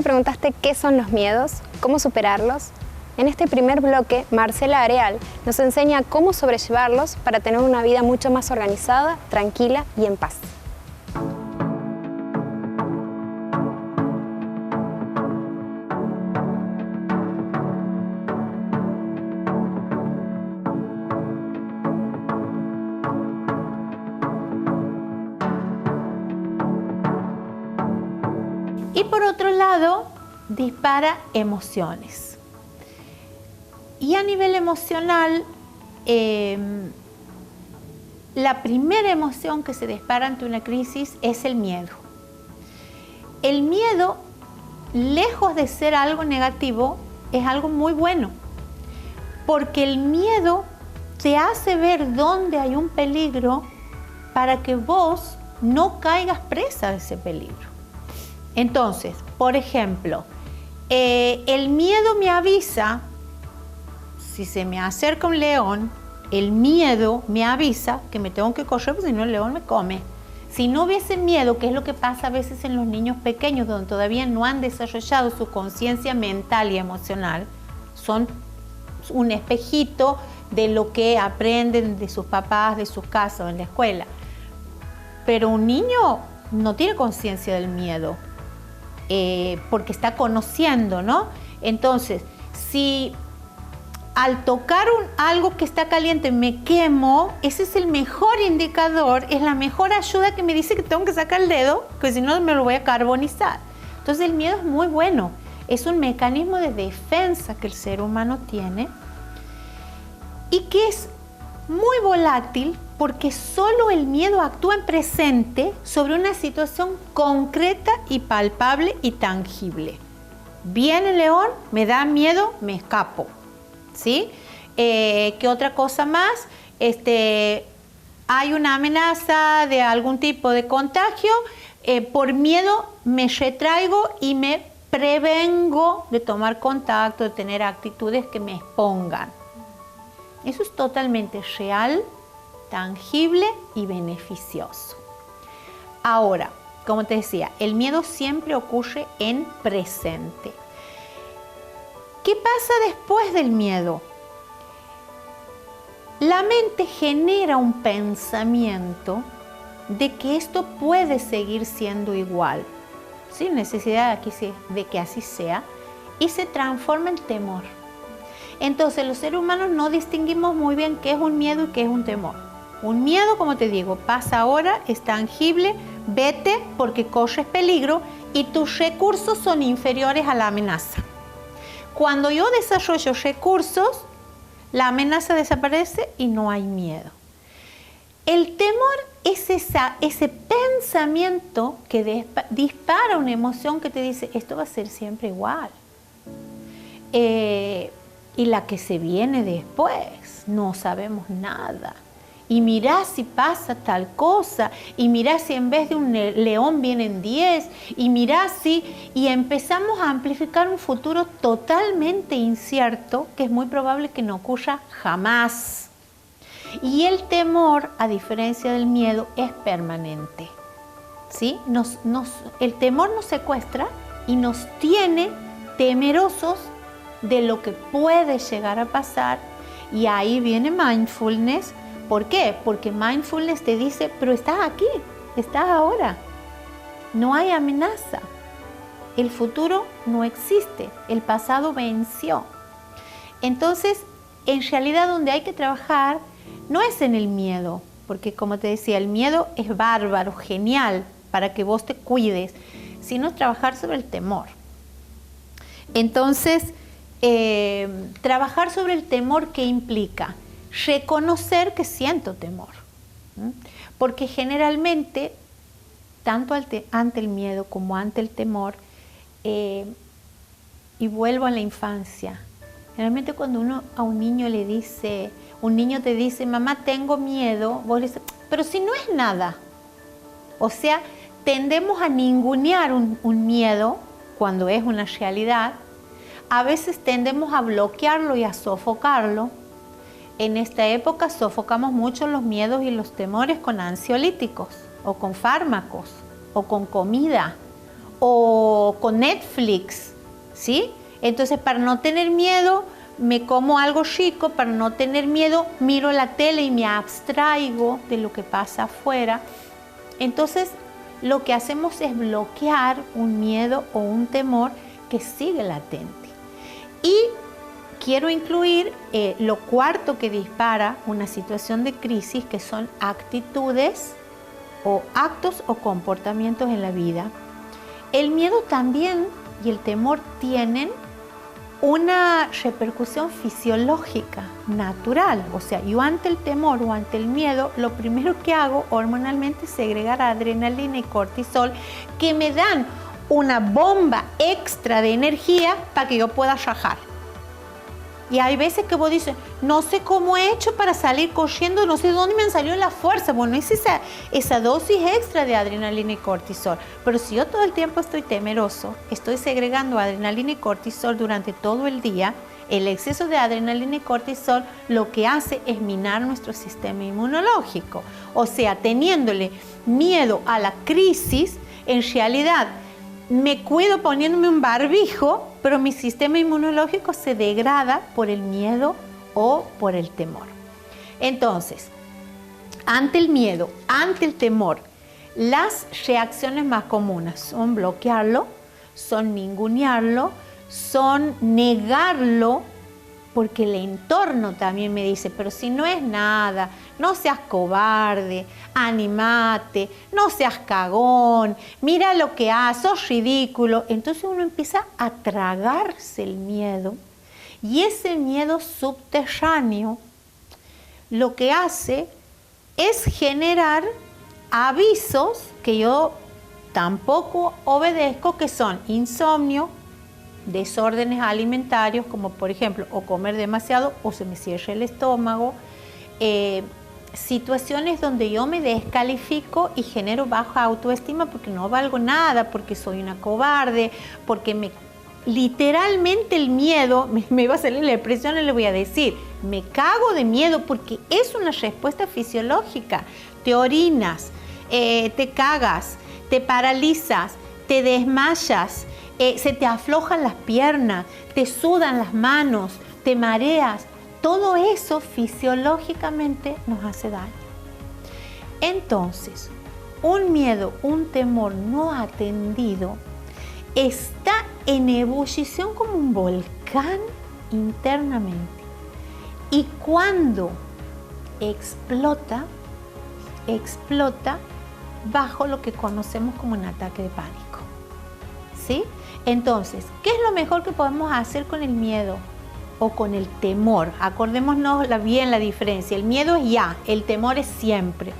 te preguntaste qué son los miedos, cómo superarlos. En este primer bloque, Marcela Areal nos enseña cómo sobrellevarlos para tener una vida mucho más organizada, tranquila y en paz. Y por otro lado, dispara emociones. Y a nivel emocional, la primera emoción que se dispara ante una crisis es el miedo. El miedo, lejos de ser algo negativo, es algo muy bueno, porque el miedo te hace ver dónde hay un peligro para que vos no caigas presa de ese peligro. Entonces, por ejemplo, el miedo me avisa, si se me acerca un león, el miedo me avisa que me tengo que correr porque si no el león me come. Si no hubiese miedo, que es lo que pasa a veces en los niños pequeños, donde todavía no han desarrollado su conciencia mental y emocional, son un espejito de lo que aprenden de sus papás, de sus casas o en la escuela. Pero un niño no tiene conciencia del miedo, porque está conociendo, ¿no? Entonces, si al tocar algo que está caliente me quemo, ese es el mejor indicador, es la mejor ayuda que me dice que tengo que sacar el dedo, que si no me lo voy a carbonizar. Entonces el miedo es muy bueno, es un mecanismo de defensa que el ser humano tiene y que es muy volátil porque solo el miedo actúa en presente sobre una situación concreta y palpable y tangible. Viene el león, me da miedo, me escapo. ¿Sí? ¿Qué otra cosa más? Hay una amenaza de algún tipo de contagio, por miedo me retraigo y me prevengo de tomar contacto, de tener actitudes que me expongan. Eso es totalmente real, tangible y beneficioso. Ahora, como te decía, el miedo siempre ocurre en presente. ¿Qué pasa después del miedo? La mente genera un pensamiento de que esto puede seguir siendo igual, sin necesidad de que así sea, y se transforma en temor. Entonces los seres humanos no distinguimos muy bien qué es un miedo y qué es un temor. Un miedo, como te digo, pasa ahora, es tangible, vete porque corres peligro y tus recursos son inferiores a la amenaza. Cuando yo desarrollo recursos, la amenaza desaparece y no hay miedo. El temor es ese pensamiento que dispara una emoción que te dice, esto va a ser siempre igual. Y la que se viene después, no sabemos nada. Y mirá si pasa tal cosa, y mirá si en vez de un león vienen 10, y mirá si... Y empezamos a amplificar un futuro totalmente incierto, que es muy probable que no ocurra jamás. Y el temor, a diferencia del miedo, es permanente. ¿Sí? El temor nos secuestra y nos tiene temerosos de lo que puede llegar a pasar. Y ahí viene mindfulness. ¿Por qué? Porque mindfulness te dice, pero estás aquí, estás ahora. No hay amenaza. El futuro no existe. El pasado venció. Entonces, en realidad donde hay que trabajar no es en el miedo, porque como te decía, el miedo es bárbaro, genial, para que vos te cuides, sino trabajar sobre el temor. Entonces, trabajar sobre el temor, ¿qué implica? Reconocer que siento temor, porque generalmente, tanto ante el miedo como ante el temor, y vuelvo a la infancia, generalmente cuando uno a un niño le dice, un niño te dice, mamá, tengo miedo, vos le dices, pero si no es nada. O sea, tendemos a ningunear un miedo cuando es una realidad, a veces tendemos a bloquearlo y a sofocarlo. En esta época sofocamos mucho los miedos y los temores con ansiolíticos, o con fármacos, o con comida, o con Netflix, ¿sí? Entonces, para no tener miedo, me como algo chico, para no tener miedo, miro la tele y me abstraigo de lo que pasa afuera. Entonces, lo que hacemos es bloquear un miedo o un temor que sigue latente. Y quiero incluir lo cuarto que dispara una situación de crisis, que son actitudes o actos o comportamientos en la vida. El miedo también y el temor tienen una repercusión fisiológica, natural. O sea, yo ante el temor o ante el miedo, lo primero que hago hormonalmente es segregar adrenalina y cortisol, que me dan una bomba extra de energía para que yo pueda rajar. Y hay veces que vos dices, no sé cómo he hecho para salir corriendo, no sé de dónde me han salido la fuerza. Bueno, es esa dosis extra de adrenalina y cortisol. Pero si yo todo el tiempo estoy temeroso, estoy segregando adrenalina y cortisol durante todo el día, el exceso de adrenalina y cortisol lo que hace es minar nuestro sistema inmunológico. O sea, teniéndole miedo a la crisis, en realidad me cuido poniéndome un barbijo, pero mi sistema inmunológico se degrada por el miedo o por el temor. Entonces, ante el miedo, ante el temor, las reacciones más comunes son bloquearlo, son ningunearlo, son negarlo, porque el entorno también me dice, pero si no es nada, no seas cobarde, animate, no seas cagón, mira lo que haces, sos ridículo. Entonces uno empieza a tragarse el miedo, y ese miedo subterráneo lo que hace es generar avisos que yo tampoco obedezco, que son insomnio, desórdenes alimentarios, como por ejemplo o comer demasiado o se me cierra el estómago, situaciones donde yo me descalifico y genero baja autoestima porque no valgo nada, porque soy una cobarde, porque literalmente el miedo, me va a salir la expresión y le voy a decir, me cago de miedo, porque es una respuesta fisiológica. Te orinas, te cagas, te paralizas, te desmayas, se te aflojan las piernas, te sudan las manos, te mareas. Todo eso fisiológicamente nos hace daño. Entonces, un miedo, un temor no atendido está en ebullición como un volcán internamente. Y cuando explota bajo lo que conocemos como un ataque de pánico. ¿Sí? Entonces, ¿qué es lo mejor que podemos hacer con el miedo o con el temor? Acordémonos bien la diferencia. El miedo es ya, el temor es siempre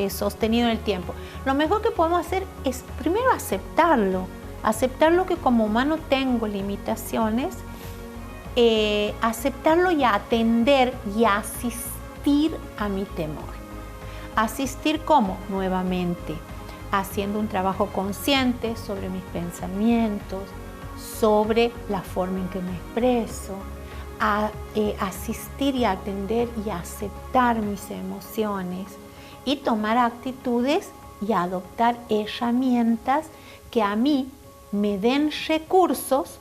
sostenido en el tiempo. Lo mejor que podemos hacer es primero aceptarlo que como humano tengo limitaciones, aceptarlo y atender y asistir a mi temor. ¿Asistir cómo? Nuevamente, haciendo un trabajo consciente sobre mis pensamientos, sobre la forma en que me expreso, asistir y atender y aceptar mis emociones y tomar actitudes y adoptar herramientas que a mí me den recursos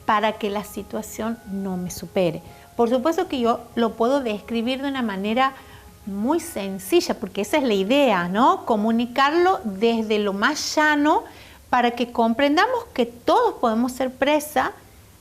para que la situación no me supere. Por supuesto que yo lo puedo describir de una manera muy sencilla, porque esa es la idea, ¿no? Comunicarlo desde lo más llano para que comprendamos que todos podemos ser presa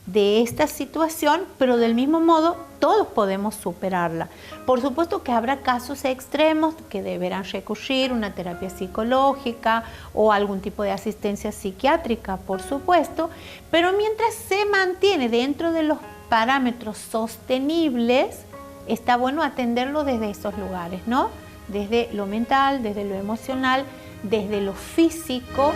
de esta situación, pero del mismo modo todos podemos superarla. Por supuesto que habrá casos extremos que deberán recurrir a una terapia psicológica o algún tipo de asistencia psiquiátrica, por supuesto, pero mientras se mantiene dentro de los parámetros sostenibles, está bueno atenderlo desde esos lugares, ¿no? Desde lo mental, desde lo emocional, desde lo físico.